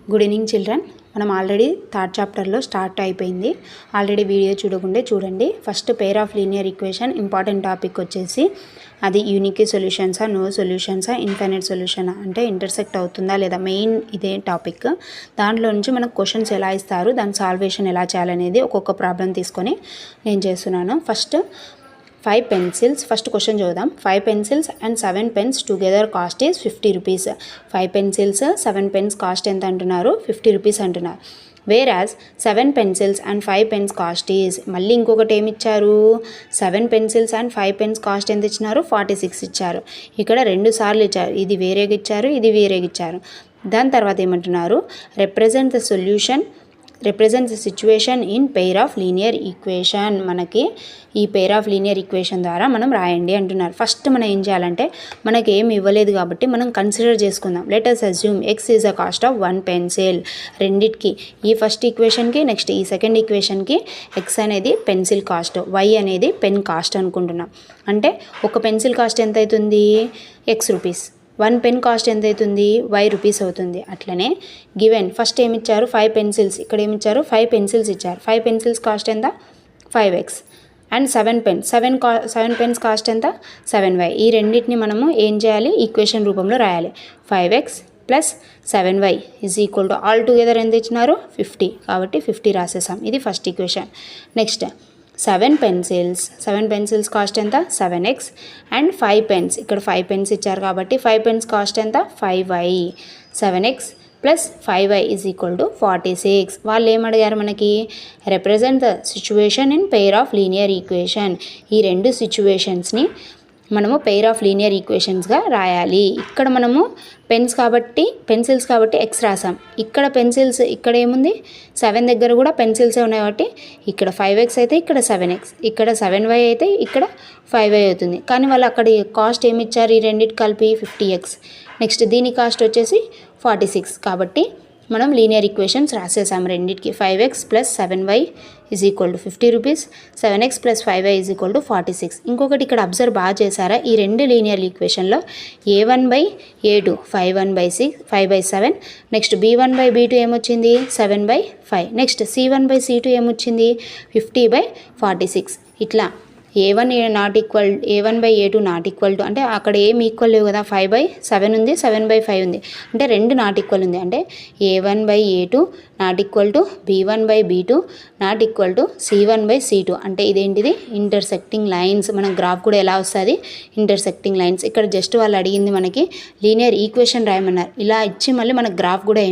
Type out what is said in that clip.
Good evening children. మనం already third చాప్టర్లో start అయిపోయింది. ఆల్రెడీ వీడియో చూడకుండే చూడండి. First pair of linear equation important topic వచ్చేసి అది యూనిక్ సొల్యూషన్సా, నో సొల్యూషన్సా, ఇన్ఫైనైట్ సొల్యూషనా అంటే ఇంటర్సెక్ట్ అవుతుందా లేదా, మెయిన్ ఇదే టాపిక్. దాంట్లో నుంచి మనకు క్వశ్చన్స్ ఎలా ఇస్తారు, దాని సాల్వేషన్ ఎలా చేయాలనేది ఒక్కొక్క ప్రాబ్లం తీసుకొని నేను చేస్తున్నాను. First 5 pencils. ఫస్ట్ క్వశ్చన్ చూద్దాం. 5 pencils and 7 pens together cost is 50 rupees. 5 pencils 7 pens cost ఎంత అంటున్నారు? 50 రూపీస్ అంటున్నారు. వేరాజ్ 7 pencils and 5 pens cost is, మళ్ళీ ఇంకొకటి ఏమి ఇచ్చారు? 7 పెన్సిల్స్ అండ్ 5 పెన్స్ కాస్ట్ ఎంత ఇచ్చినారు? 46 ఇచ్చారు. ఇక్కడ 2 సార్లు ఇచ్చారు. ఇది వేరేగా ఇచ్చారు, ఇది వేరేగా ఇచ్చారు. దాని తర్వాత ఏమంటున్నారు? Represent the solution, represents the situation in pair of linear equation. మనకి ఈ పెయిర్ ఆఫ్ లీనియర్ ఈక్వేషన్ ద్వారా మనం రాయండి అంటున్నారు. ఫస్ట్ మనం ఏం చేయాలంటే, మనకి ఏమి ఇవ్వలేదు కాబట్టి మనం కన్సిడర్ చేసుకుందాం. Let us assume x is the cost of 1 pencil. రెండిటికి, ఈ ఫస్ట్ ఈక్వేషన్కి నెక్స్ట్ ఈ సెకండ్ ఈక్వేషన్కి x అనేది పెన్సిల్ కాస్ట్, y అనేది పెన్ కాస్ట్ అనుకుంటున్నాం. అంటే ఒక పెన్సిల్ కాస్ట్ ఎంత అవుతుంది? x rupees. 1 పెన్ కాస్ట్ ఎంత అవుతుంది? y రూపీస్ అవుతుంది. అట్లనే గివెన్ ఫస్ట్ ఏమి ఇచ్చారు? 5 పెన్సిల్స్. ఇక్కడ ఏమి ఇచ్చారు? 5 పెన్సిల్స్ ఇచ్చారు. 5 పెన్సిల్స్ కాస్ట్ ఎంత? 5x. And 7 pens, 7 pens cost ఎంత? 7y. ఈ రెండింటిని మనము ఏం చేయాలి? ఈక్వేషన్ రూపంలో రాయాలి. 5x plus 7y is equal to all together ఎంత ఇచ్చినారు? 50. కాబట్టి 50 రాసేసాం. ఇది first equation. Next 7 pencils cost ఎంత? 7x. అండ్ 5 పెన్స్, ఇక్కడ 5 పెన్స్ ఇచ్చారు కాబట్టి 5 పెన్స్ కాస్ట్ ఎంత? 5y. 7x plus 5y is equal to 46. వాళ్ళు ఏమడిగారు మనకి? Represent the situation in pair of linear equation. ఈ రెండు సిచ్యువేషన్స్ని మనము పెయిర్ ఆఫ్ లీనియర్ ఈక్వేషన్స్గా రాయాలి. ఇక్కడ మనము పెన్సిల్స్ కాబట్టి x రాసాం. ఇక్కడ పెన్సిల్స్, ఇక్కడ ఏముంది? 7 దగ్గర కూడా పెన్సిల్సే ఉన్నాయి కాబట్టి ఇక్కడ 5x అయితే ఇక్కడ 7x, ఇక్కడ 7y అయితే ఇక్కడ 5y అవుతుంది. కానీ వాళ్ళు అక్కడ కాస్ట్ ఏమి ఇచ్చారు? ఈ రెండింటి కలిపి 50x. నెక్స్ట్ దీని కాస్ట్ వచ్చేసి 46. కాబట్టి మనం లీనియర్ ఈక్వేషన్స్ రాసేసాం రెండింటికి. 5x plus 7y is equal to 50 rupees, 7x plus 5y is equal to 46. ఇంకొకటి ఇక్కడ అబ్జర్వ్ బాగా చేశారా? ఈ రెండు లీనియర్ ఈక్వేషన్లో a1/a2 5/6 5/7, నెక్స్ట్ b1/b2 ఏమొచ్చింది? 7/5, నెక్స్ట్ c1/c2 ఏమొచ్చింది? 50/46. ఇట్లా a1/a2 నాట్ ఈక్వల్ టు, అంటే అక్కడ ఏం ఈక్వల్ లేవు కదా, 5/7 ఉంది, 7/5 ఉంది, అంటే రెండు నాట్ ఈక్వల్ ఉంది. అంటే a1/a2 not equal to b1/b2 not equal to c1/c2. అంటే ఇదేంటిది? Intersecting lines. మన గ్రాఫ్ కూడా ఎలా వస్తుంది? Intersecting lines. ఇక్కడ జస్ట్ వాళ్ళు అడిగింది మనకి లీనియర్ ఈక్వేషన్ రాయమన్నారు. ఇలా ఇచ్చి మళ్ళీ మన గ్రాఫ్ కూడా